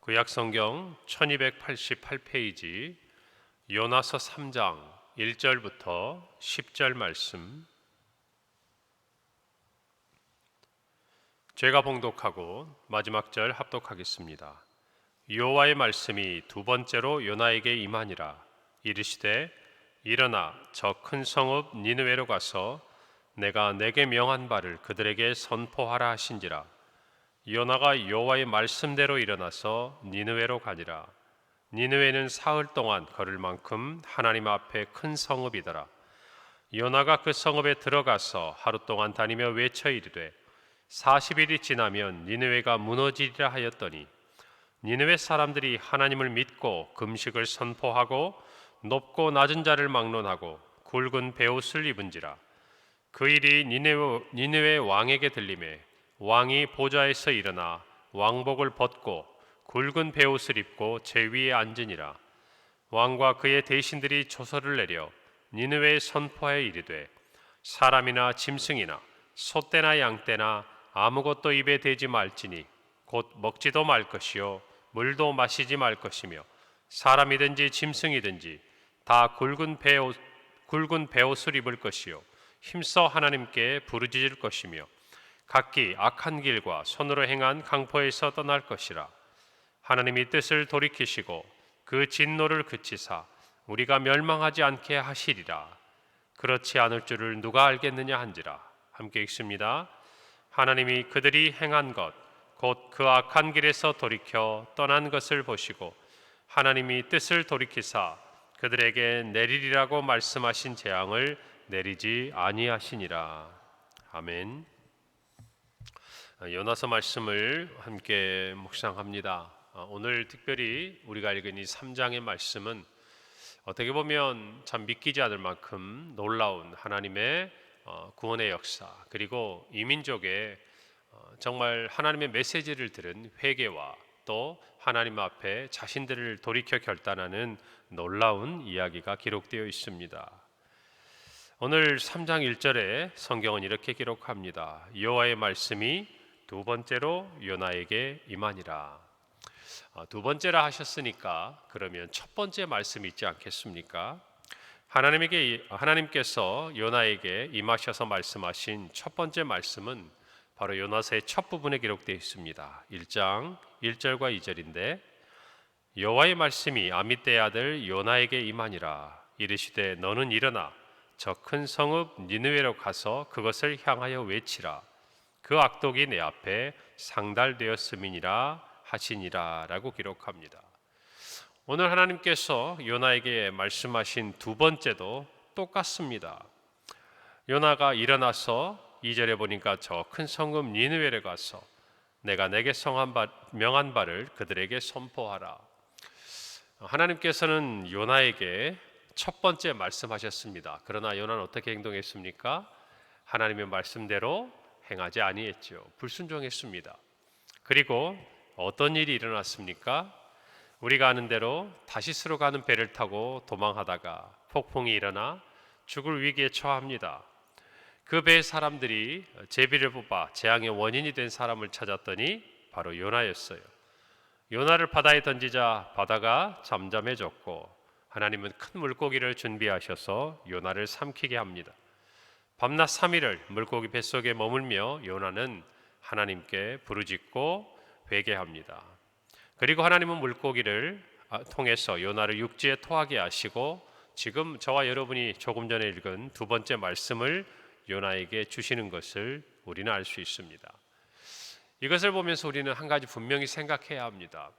구약성경 1288페이지 요나서 3장 1절부터 10절 말씀, 제가 봉독하고 마지막 절 합독하겠습니다. 여호와의 말씀이 두 번째로 요나에게 임하니라. 이르시되 일어나 저 큰 성읍 니느웨로 가서 내가 내게 명한 바를 그들에게 선포하라 하신지라. 요나가 여호와의 말씀대로 일어나서 니느웨로 가니라. 니느웨는 사흘 동안 걸을 만큼 하나님 앞에 큰 성읍이더라. 요나가 그 성읍에 들어가서 하루 동안 다니며 외쳐 이르되 40일이 지나면 니느웨가 무너지리라 하였더니 니느웨 사람들이 하나님을 믿고 금식을 선포하고 높고 낮은 자를 막론하고 굵은 베옷을 입은지라. 그 일이 니느웨 왕에게 들리매 왕이 보좌에서 일어나 왕복을 벗고 굵은 베옷을 입고 제 위에 앉으니라. 왕과 그의 대신들이 조서를 내려 니느웨에 선포하여 이르되 사람이나 짐승이나 소떼나 양떼나 아무것도 입에 대지 말지니 곧 먹지도 말 것이요 물도 마시지 말 것이며 사람이든지 짐승이든지 다 굵은 베옷을 입을 것이요 힘써 하나님께 부르짖을 것이며 각기 악한 길과 손으로 행한 강포에서 떠날 것이라. 하나님이 뜻을 돌이키시고 그 진노를 그치사 우리가 멸망하지 않게 하시리라. 그렇지 않을 줄을 누가 알겠느냐 한지라. 함께 읽습니다. 하나님이 그들이 행한 것 곧 그 악한 길에서 돌이켜 떠난 것을 보시고 하나님이 뜻을 돌이키사 그들에게 내리리라고 말씀하신 재앙을 내리지 아니하시니라. 아멘. 요나서 말씀을 함께 묵상합니다. 오늘 특별히 우리가 읽은 이 3장의 말씀은 어떻게 보면 참 믿기지 않을 만큼 놀라운 하나님의 구원의 역사, 그리고 이민족의 정말 하나님의 메시지를 들은 회개와 또 하나님 앞에 자신들을 돌이켜 결단하는 놀라운 이야기가 기록되어 있습니다. 오늘 3장 1절에 성경은 이렇게 기록합니다. 여호와의 말씀이 두 번째로 요나에게 임하니라. 두 번째라 하셨으니까 그러면 첫 번째 말씀이 있지 않겠습니까? 하나님께서 요나에게 임하셔서 말씀하신 첫 번째 말씀은 바로 요나서의 첫 부분에 기록되어 있습니다. 1장 1절과 2절인데 여호와의 말씀이 아미떼의 아들 요나에게 임하니라. 이르시되 너는 일어나 저 큰 성읍 니느웨로 가서 그것을 향하여 외치라. 그 악독이 내 앞에 상달되었음이니라 하시니라 라고 기록합니다. 오늘 하나님께서 요나에게 말씀하신 두 번째도 똑같습니다. 요나가 일어나서 2절에 보니까 저 큰 성읍 니느웨에 가서 내가 내게 명한 바를 그들에게 선포하라. 하나님께서는 요나에게 첫 번째 말씀하셨습니다. 그러나 요나는 어떻게 행동했습니까? 하나님의 말씀대로 행하지 아니했죠. 불순종했습니다. 그리고 어떤 일이 일어났습니까? 우리가 아는 대로 다시스로 가는 배를 타고 도망하다가 폭풍이 일어나 죽을 위기에 처합니다. 그 배의 사람들이 제비를 뽑아 재앙의 원인이 된 사람을 찾았더니 바로 요나였어요. 요나를 바다에 던지자 바다가 잠잠해졌고 하나님은 큰 물고기를 준비하셔서 요나를 삼키게 합니다. 밤낮 3일을 물고기 뱃속에 머물며 요나는 하나님께 부르짖고 회개합니다. 그리고 하나님은 물고기를 통해서 요나를 육지에 토하게 하시고 지금 저와 여러분이 조금 전에 읽은 두 번째 말씀을 요나에게 주시는 것을 우리는 알 수 있습니다. 이것을 보면서 우리는 한 가지 분명히 생각해야 합니다.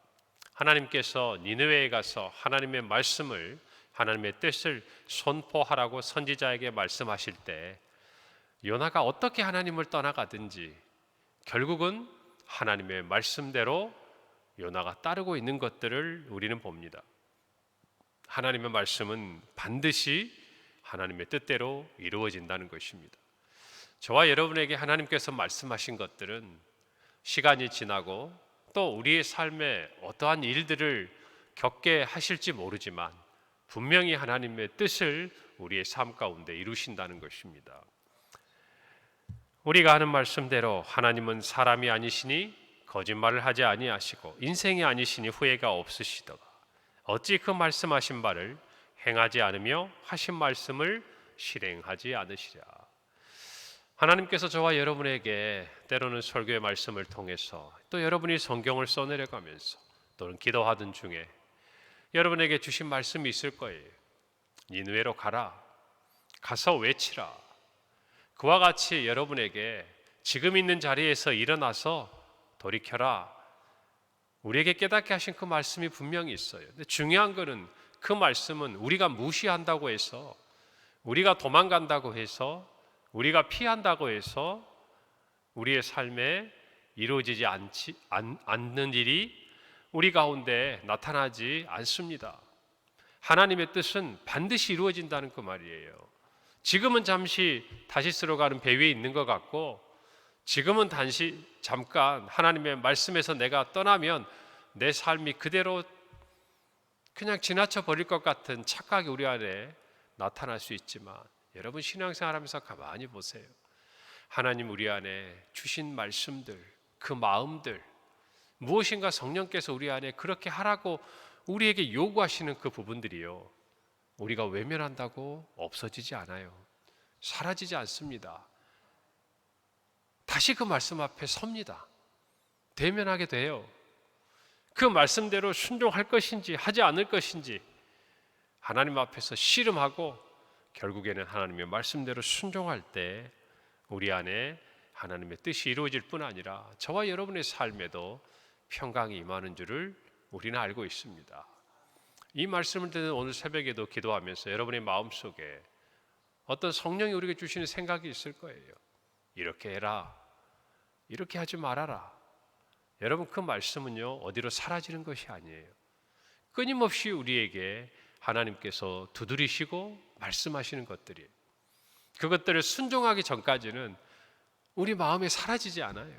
하나님께서 니느웨에 가서 하나님의 말씀을, 하나님의 뜻을 선포하라고 선지자에게 말씀하실 때 요나가 어떻게 하나님을 떠나가든지 결국은 하나님의 말씀대로 요나가 따르고 있는 것들을 우리는 봅니다. 하나님의 말씀은 반드시 하나님의 뜻대로 이루어진다는 것입니다. 저와 여러분에게 하나님께서 말씀하신 것들은 시간이 지나고 또 우리의 삶에 어떠한 일들을 겪게 하실지 모르지만 분명히 하나님의 뜻을 우리의 삶 가운데 이루신다는 것입니다. 우리가 하는 말씀대로 하나님은 사람이 아니시니 거짓말을 하지 아니하시고 인생이 아니시니 후회가 없으시더라. 어찌 그 말씀하신 바를 행하지 않으며 하신 말씀을 실행하지 않으시랴. 하나님께서 저와 여러분에게 때로는 설교의 말씀을 통해서 또 여러분이 성경을 써내려가면서 또는 기도하던 중에 여러분에게 주신 말씀이 있을 거예요. 니느웨로 가라. 가서 외치라. 그와 같이 여러분에게 지금 있는 자리에서 일어나서 돌이켜라. 우리에게 깨닫게 하신 그 말씀이 분명히 있어요. 근데 중요한 것은 그 말씀은 우리가 무시한다고 해서, 우리가 도망간다고 해서, 우리가 피한다고 해서 우리의 삶에 이루어지지 않는 일이 우리 가운데 나타나지 않습니다. 하나님의 뜻은 반드시 이루어진다는 그 말이에요. 지금은 잠시 다시스로 가는 배 위에 있는 것 같고, 지금은 잠깐 하나님의 말씀에서 내가 떠나면 내 삶이 그대로 그냥 지나쳐 버릴 것 같은 착각이 우리 안에 나타날 수 있지만, 여러분 신앙생활하면서 가만히 보세요. 하나님 우리 안에 주신 말씀들, 그 마음들, 무엇인가 성령께서 우리 안에 그렇게 하라고 우리에게 요구하시는 그 부분들이요, 우리가 외면한다고 없어지지 않아요. 사라지지 않습니다. 다시 그 말씀 앞에 섭니다. 대면하게 돼요. 그 말씀대로 순종할 것인지 하지 않을 것인지 하나님 앞에서 씨름하고 결국에는 하나님의 말씀대로 순종할 때 우리 안에 하나님의 뜻이 이루어질 뿐 아니라 저와 여러분의 삶에도 평강이 임하는 줄을 우리는 알고 있습니다. 이 말씀을 듣는 오늘 새벽에도 기도하면서 여러분의 마음속에 어떤 성령이 우리에게 주시는 생각이 있을 거예요. 이렇게 해라, 이렇게 하지 말아라. 여러분 그 말씀은요 어디로 사라지는 것이 아니에요. 끊임없이 우리에게 하나님께서 두드리시고 말씀하시는 것들이에요. 그것들을 순종하기 전까지는 우리 마음에 사라지지 않아요.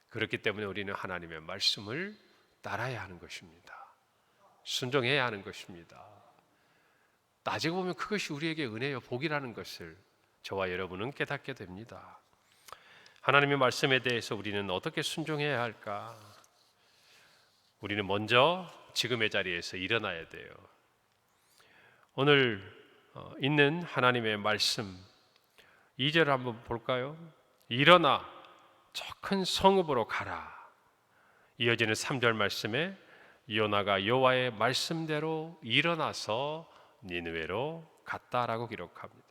그렇기 때문에 우리는 하나님의 말씀을 따라야 하는 것입니다. 순종해야 하는 것입니다. 나중에 보면 그것이 우리에게 은혜요 복이라는 것을 저와 여러분은 깨닫게 됩니다. 하나님의 말씀에 대해서 우리는 어떻게 순종해야 할까? 우리는 먼저 지금의 자리에서 일어나야 돼요. 오늘 있는 하나님의 말씀 2절 한번 볼까요? 일어나 저 큰 성읍으로 가라. 이어지는 3절 말씀에 요나가 여호와의 말씀대로 일어나서 니느웨로 갔다라고 기록합니다.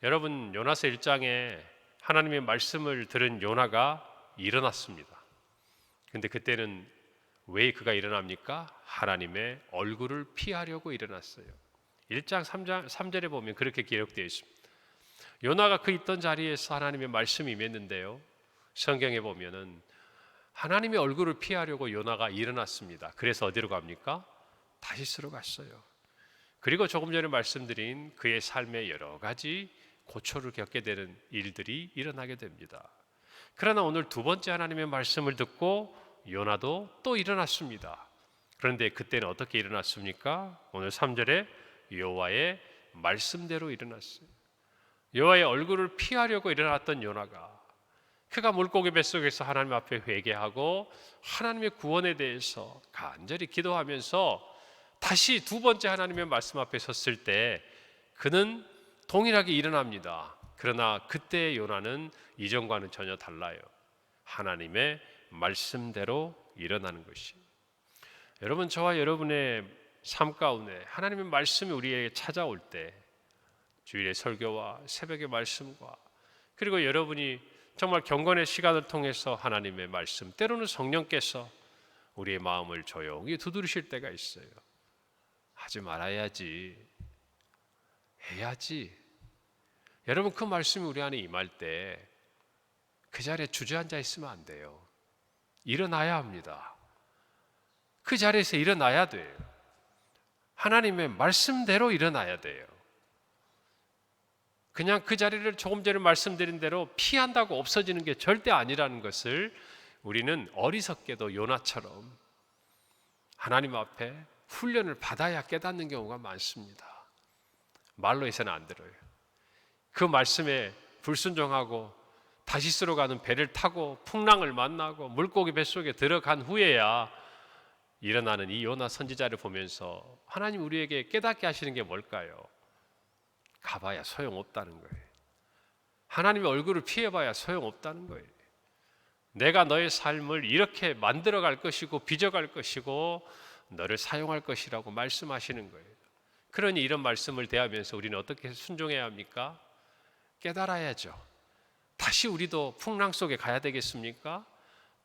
여러분 요나서 1장에 하나님의 말씀을 들은 요나가 일어났습니다. 근데 그때는 왜 그가 일어납니까? 하나님의 얼굴을 피하려고 일어났어요. 1장 3절에 보면 그렇게 기록되어 있습니다. 요나가 그 있던 자리에서 하나님의 말씀이 임했는데요, 성경에 보면은 하나님의 얼굴을 피하려고 요나가 일어났습니다. 그래서 어디로 갑니까? 다시스로 갔어요. 그리고 조금 전에 말씀드린 그의 삶에 여러 가지 고초를 겪게 되는 일들이 일어나게 됩니다. 그러나 오늘 두 번째 하나님의 말씀을 듣고 요나도 또 일어났습니다. 그런데 그때는 어떻게 일어났습니까? 오늘 3절에 여호와의 말씀대로 일어났어요. 여호와의 얼굴을 피하려고 일어났던 요나가 그가 물고기 뱃속에서 하나님 앞에 회개하고 하나님의 구원에 대해서 간절히 기도하면서 다시 두 번째 하나님의 말씀 앞에 섰을 때 그는 동일하게 일어납니다. 그러나 그때의 요나는 이전과는 전혀 달라요. 하나님의 말씀대로 일어나는 것이. 여러분 저와 여러분의 삶 가운데 하나님의 말씀이 우리에게 찾아올 때 주일의 설교와 새벽의 말씀과 그리고 여러분이 정말 경건의 시간을 통해서 하나님의 말씀, 때로는 성령께서 우리의 마음을 조용히 두드리실 때가 있어요. 하지 말아야지, 해야지. 여러분 그 말씀이 우리 안에 임할 때 그 자리에 주저앉아 있으면 안 돼요. 일어나야 합니다. 그 자리에서 일어나야 돼요. 하나님의 말씀대로 일어나야 돼요. 그냥 그 자리를 조금 전에 말씀드린 대로 피한다고 없어지는 게 절대 아니라는 것을 우리는 어리석게도 요나처럼 하나님 앞에 훈련을 받아야 깨닫는 경우가 많습니다. 말로 해서는 안 들어요. 그 말씀에 불순종하고 다시스로 가는 배를 타고 풍랑을 만나고 물고기 뱃속에 들어간 후에야 일어나는 이 요나 선지자를 보면서 하나님 우리에게 깨닫게 하시는 게 뭘까요? 가봐야 소용없다는 거예요. 하나님의 얼굴을 피해봐야 소용없다는 거예요. 내가 너의 삶을 이렇게 만들어갈 것이고 빚어갈 것이고 너를 사용할 것이라고 말씀하시는 거예요. 그러니 이런 말씀을 대하면서 우리는 어떻게 순종해야 합니까? 깨달아야죠. 다시 우리도 풍랑 속에 가야 되겠습니까?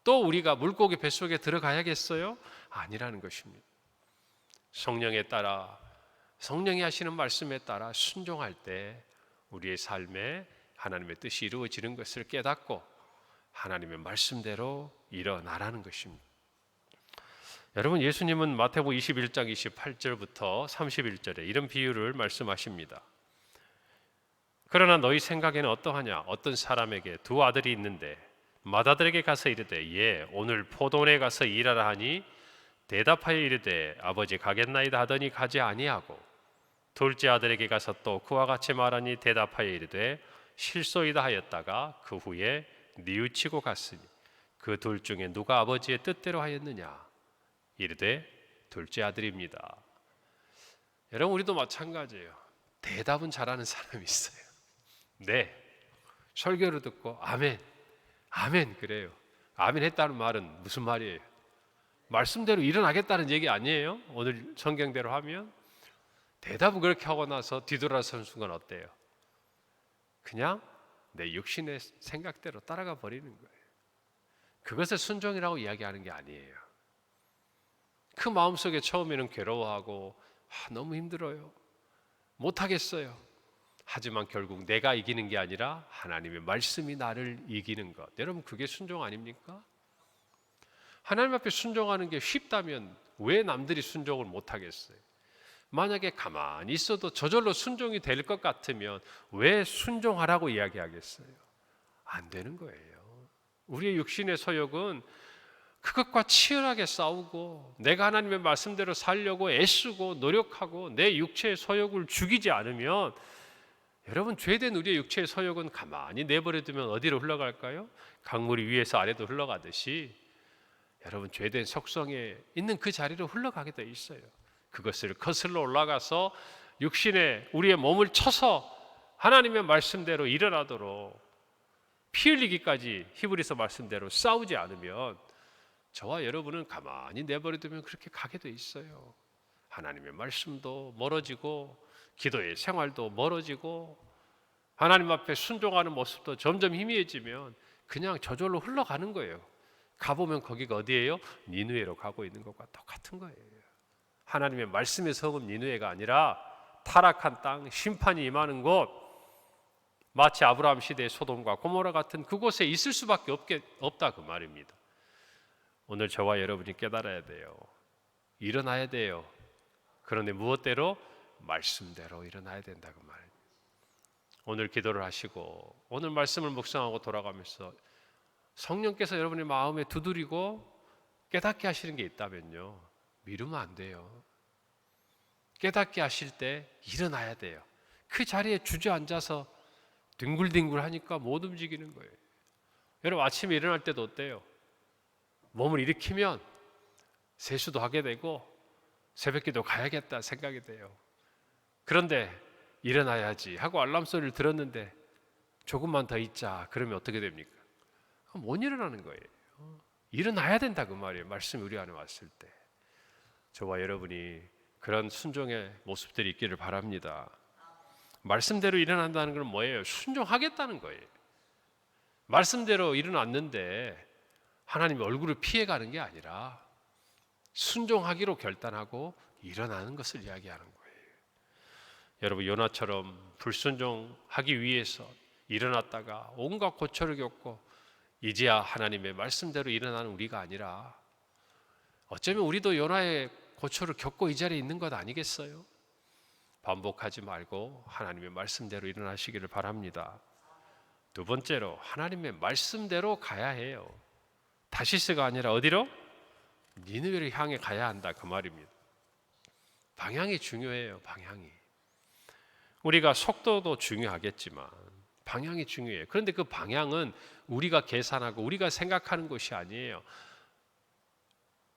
또 우리가 물고기 뱃속에 들어가야겠어요? 아니라는 것입니다. 성령에 따라, 성령이 하시는 말씀에 따라 순종할 때 우리의 삶에 하나님의 뜻이 이루어지는 것을 깨닫고 하나님의 말씀대로 일어나라는 것입니다. 여러분, 예수님은 마태복음 21장 28절부터 31절에 이런 비유를 말씀하십니다. 그러나 너희 생각에는 어떠하냐? 어떤 사람에게 두 아들이 있는데 맏아들에게 가서 이르되 예 오늘 포도원에 가서 일하라 하니 대답하여 이르되 아버지 가겠나이다 하더니 가지 아니하고 둘째 아들에게 가서 또 그와 같이 말하니 대답하여 이르되 실소이다 하였다가 그 후에 뉘우치고 갔으니 그 둘 중에 누가 아버지의 뜻대로 하였느냐? 이르되 둘째 아들입니다. 여러분, 우리도 마찬가지예요. 대답은 잘하는 사람이 있어요. 네, 설교를 듣고 아멘, 아멘 그래요. 아멘 했다는 말은 무슨 말이에요? 말씀대로 일어나겠다는 얘기 아니에요? 오늘 성경대로 하면 대답은 그렇게 하고 나서 뒤돌아서는 순간 어때요? 그냥 내 육신의 생각대로 따라가 버리는 거예요. 그것을 순종이라고 이야기하는 게 아니에요. 그 마음속에 처음에는 괴로워하고 너무 힘들어요, 못하겠어요. 하지만 결국 내가 이기는 게 아니라 하나님의 말씀이 나를 이기는 것. 여러분, 그게 순종 아닙니까? 하나님 앞에 순종하는 게 쉽다면 왜 남들이 순종을 못하겠어요? 만약에 가만히 있어도 저절로 순종이 될 것 같으면 왜 순종하라고 이야기하겠어요? 안 되는 거예요. 우리의 육신의 소욕은 그것과 치열하게 싸우고 내가 하나님의 말씀대로 살려고 애쓰고 노력하고 내 육체의 소욕을 죽이지 않으면, 여러분, 죄된 우리의 육체의 소욕은 가만히 내버려두면 어디로 흘러갈까요? 강물이 위에서 아래로 흘러가듯이 여러분, 죄된 속성에 있는 그 자리로 흘러가게 돼 있어요. 그것을 거슬러 올라가서 육신에 우리의 몸을 쳐서 하나님의 말씀대로 일어나도록 피 흘리기까지 히브리서 말씀대로 싸우지 않으면 저와 여러분은 가만히 내버려두면 그렇게 가게 돼 있어요. 하나님의 말씀도 멀어지고 기도의 생활도 멀어지고 하나님 앞에 순종하는 모습도 점점 희미해지면 그냥 저절로 흘러가는 거예요. 가보면 거기가 어디예요? 니느웨로 가고 있는 것과 똑같은 거예요. 하나님의 말씀에 속은 니느웨가 아니라 타락한 땅, 심판이 임하는 곳, 마치 아브라함 시대의 소돔과 고모라 같은 그곳에 있을 수밖에 없다 그 말입니다. 오늘 저와 여러분이 깨달아야 돼요. 일어나야 돼요. 그런데 무엇대로? 말씀대로 일어나야 된다 그 말입니다. 오늘 기도를 하시고 오늘 말씀을 묵상하고 돌아가면서 성령께서 여러분의 마음에 두드리고 깨닫게 하시는 게 있다면요, 미루면 안 돼요. 깨닫게 하실 때 일어나야 돼요. 그 자리에 주저앉아서 뒹굴뒹굴 하니까 못 움직이는 거예요. 여러분, 아침에 일어날 때도 어때요? 몸을 일으키면 세수도 하게 되고 새벽기도 가야겠다 생각이 돼요. 그런데 일어나야지 하고 알람 소리를 들었는데 조금만 더 있자 그러면 어떻게 됩니까? 못 일어나는 거예요. 일어나야 된다 그 말이에요. 말씀이 우리 안에 왔을 때. 저와 여러분이 그런 순종의 모습들이 있기를 바랍니다. 말씀대로 일어난다는 건 뭐예요? 순종하겠다는 거예요. 말씀대로 일어났는데 하나님의 얼굴을 피해가는 게 아니라 순종하기로 결단하고 일어나는 것을 이야기하는 거예요. 여러분, 요나처럼 불순종하기 위해서 일어났다가 온갖 고초를 겪고 이제야 하나님의 말씀대로 일어나는 우리가 아니라, 어쩌면 우리도 요나의 고초를 겪고 이 자리에 있는 것 아니겠어요? 반복하지 말고 하나님의 말씀대로 일어나시기를 바랍니다. 두 번째로, 하나님의 말씀대로 가야 해요. 다시스가 아니라 어디로? 니느웨를 향해 가야 한다 그 말입니다. 방향이 중요해요. 방향이. 우리가 속도도 중요하겠지만 방향이 중요해요. 그런데 그 방향은 우리가 계산하고 우리가 생각하는 것이 아니에요.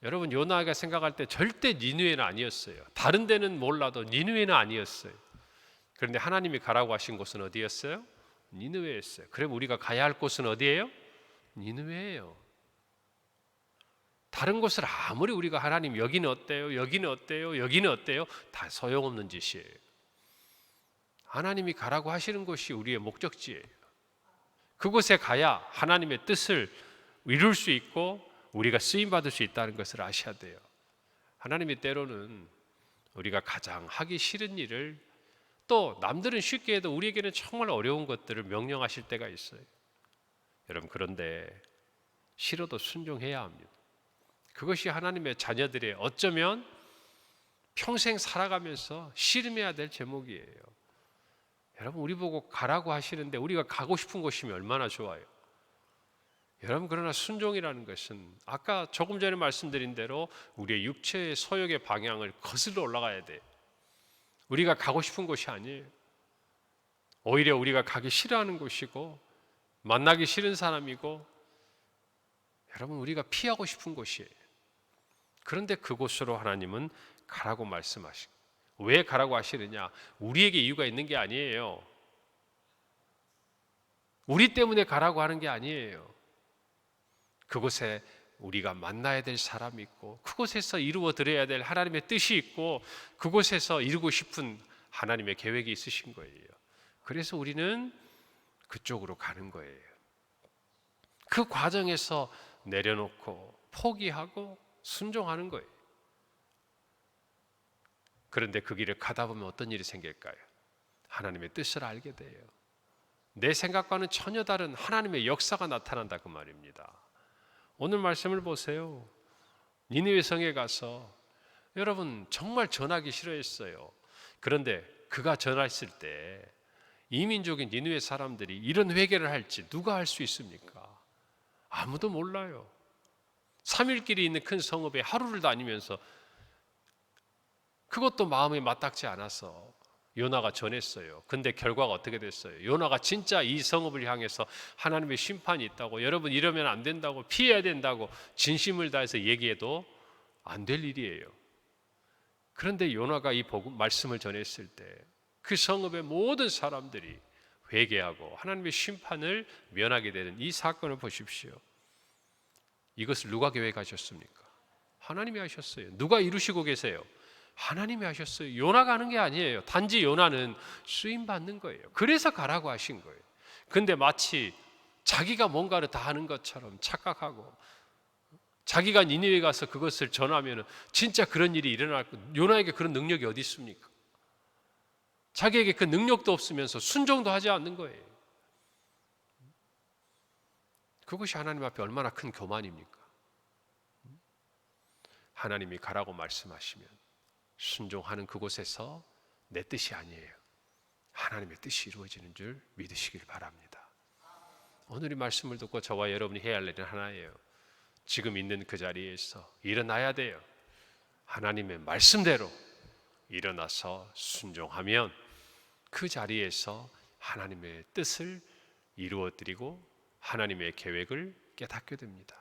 여러분, 요나가 생각할 때 절대 니느웨는 아니었어요. 다른 데는 몰라도 니느웨는 아니었어요. 그런데 하나님이 가라고 하신 곳은 어디였어요? 니느웨였어요. 그럼 우리가 가야 할 곳은 어디예요? 니느웨예요. 다른 곳을 아무리 우리가 하나님 여기는 어때요? 여기는 어때요? 여기는 어때요? 다 소용없는 짓이에요. 하나님이 가라고 하시는 곳이 우리의 목적지예요. 그곳에 가야 하나님의 뜻을 이룰 수 있고 우리가 쓰임받을 수 있다는 것을 아셔야 돼요. 하나님이 때로는 우리가 가장 하기 싫은 일을, 또 남들은 쉽게 해도 우리에게는 정말 어려운 것들을 명령하실 때가 있어요. 여러분, 그런데 싫어도 순종해야 합니다. 그것이 하나님의 자녀들의 어쩌면 평생 살아가면서 씨름해야 될 제목이에요. 여러분, 우리 보고 가라고 하시는데 우리가 가고 싶은 곳이면 얼마나 좋아요. 여러분, 그러나 순종이라는 것은 아까 조금 전에 말씀드린 대로 우리의 육체의 소욕의 방향을 거슬러 올라가야 돼요. 우리가 가고 싶은 곳이 아니에요. 오히려 우리가 가기 싫어하는 곳이고 만나기 싫은 사람이고, 여러분, 우리가 피하고 싶은 곳이에요. 그런데 그곳으로 하나님은 가라고 말씀하시고, 왜 가라고 하시느냐? 우리에게 이유가 있는 게 아니에요. 우리 때문에 가라고 하는 게 아니에요. 그곳에 우리가 만나야 될 사람이 있고, 그곳에서 이루어 드려야 될 하나님의 뜻이 있고, 그곳에서 이루고 싶은 하나님의 계획이 있으신 거예요. 그래서 우리는 그쪽으로 가는 거예요. 그 과정에서 내려놓고 포기하고 순종하는 거예요. 그런데 그 길을 가다 보면 어떤 일이 생길까요? 하나님의 뜻을 알게 돼요. 내 생각과는 전혀 다른 하나님의 역사가 나타난다, 그 말입니다. 오늘 말씀을 보세요. 니느웨 성에 가서 여러분 정말 전하기 싫어했어요. 그런데 그가 전했을 때 이민족인 니느웨 사람들이 이런 회개를 할지 누가 할 수 있습니까? 아무도 몰라요. 3일 길이 있는 큰 성읍에 하루를 다니면서 그것도 마음에 맞닥지 않아서 요나가 전했어요. 근데 결과가 어떻게 됐어요? 요나가 진짜 이 성읍을 향해서 하나님의 심판이 있다고, 여러분 이러면 안 된다고, 피해야 된다고 진심을 다해서 얘기해도 안 될 일이에요. 그런데 요나가 이 말씀을 전했을 때 그 성읍의 모든 사람들이 회개하고 하나님의 심판을 면하게 되는 이 사건을 보십시오. 이것을 누가 계획하셨습니까? 하나님이 하셨어요. 누가 이루시고 계세요? 하나님이 하셨어요. 요나가 하는 게 아니에요. 단지 요나는 쓰임 받는 거예요. 그래서 가라고 하신 거예요. 근데 마치 자기가 뭔가를 다 하는 것처럼 착각하고, 자기가 니느웨에 가서 그것을 전하면 진짜 그런 일이 일어날 거, 요나에게 그런 능력이 어디 있습니까? 자기에게 그 능력도 없으면서 순종도 하지 않는 거예요. 그것이 하나님 앞에 얼마나 큰 교만입니까? 하나님이 가라고 말씀하시면 순종하는 그곳에서 내 뜻이 아니에요, 하나님의 뜻이 이루어지는 줄 믿으시길 바랍니다. 오늘 이 말씀을 듣고 저와 여러분이 해야 할 일은 하나예요. 지금 있는 그 자리에서 일어나야 돼요. 하나님의 말씀대로 일어나서 순종하면 그 자리에서 하나님의 뜻을 이루어드리고 하나님의 계획을 깨닫게 됩니다.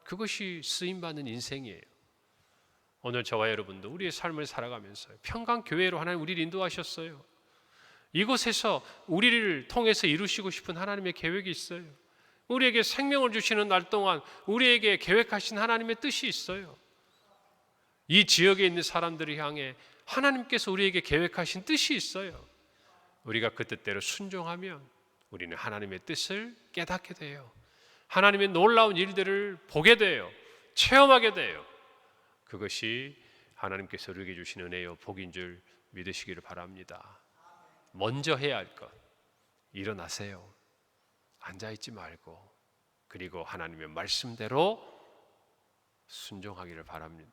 그것이 쓰임받는 인생이에요. 오늘 저와 여러분도 우리의 삶을 살아가면서 평강교회로 하나님 우리를 인도하셨어요. 이곳에서 우리를 통해서 이루시고 싶은 하나님의 계획이 있어요. 우리에게 생명을 주시는 날 동안 우리에게 계획하신 하나님의 뜻이 있어요. 이 지역에 있는 사람들을 향해 하나님께서 우리에게 계획하신 뜻이 있어요. 우리가 그 뜻대로 순종하면 우리는 하나님의 뜻을 깨닫게 돼요. 하나님의 놀라운 일들을 보게 돼요. 체험하게 돼요. 그것이 하나님께서 우리에게 주신 은혜요 복인 줄 믿으시기를 바랍니다. 먼저 해야 할 것, 일어나세요. 앉아있지 말고, 그리고 하나님의 말씀대로 순종하기를 바랍니다.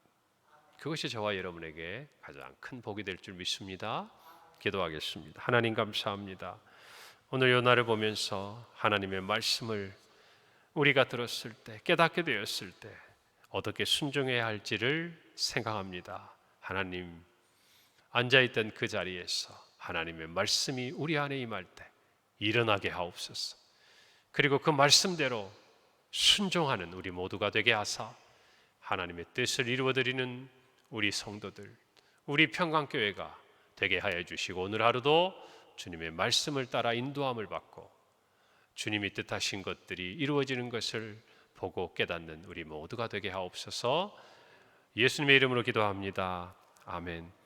그것이 저와 여러분에게 가장 큰 복이 될 줄 믿습니다. 기도하겠습니다. 하나님 감사합니다. 오늘 요나를 보면서 하나님의 말씀을 우리가 들었을 때, 깨닫게 되었을 때 어떻게 순종해야 할지를 생각합니다. 하나님, 앉아있던 그 자리에서 하나님의 말씀이 우리 안에 임할 때 일어나게 하옵소서. 그리고 그 말씀대로 순종하는 우리 모두가 되게 하사 하나님의 뜻을 이루어드리는 우리 성도들, 우리 평강교회가 되게 하여 주시고, 오늘 하루도 주님의 말씀을 따라 인도함을 받고 주님이 뜻하신 것들이 이루어지는 것을 보고 깨닫는 우리 모두가 되게 하옵소서. 예수님의 이름으로 기도합니다. 아멘.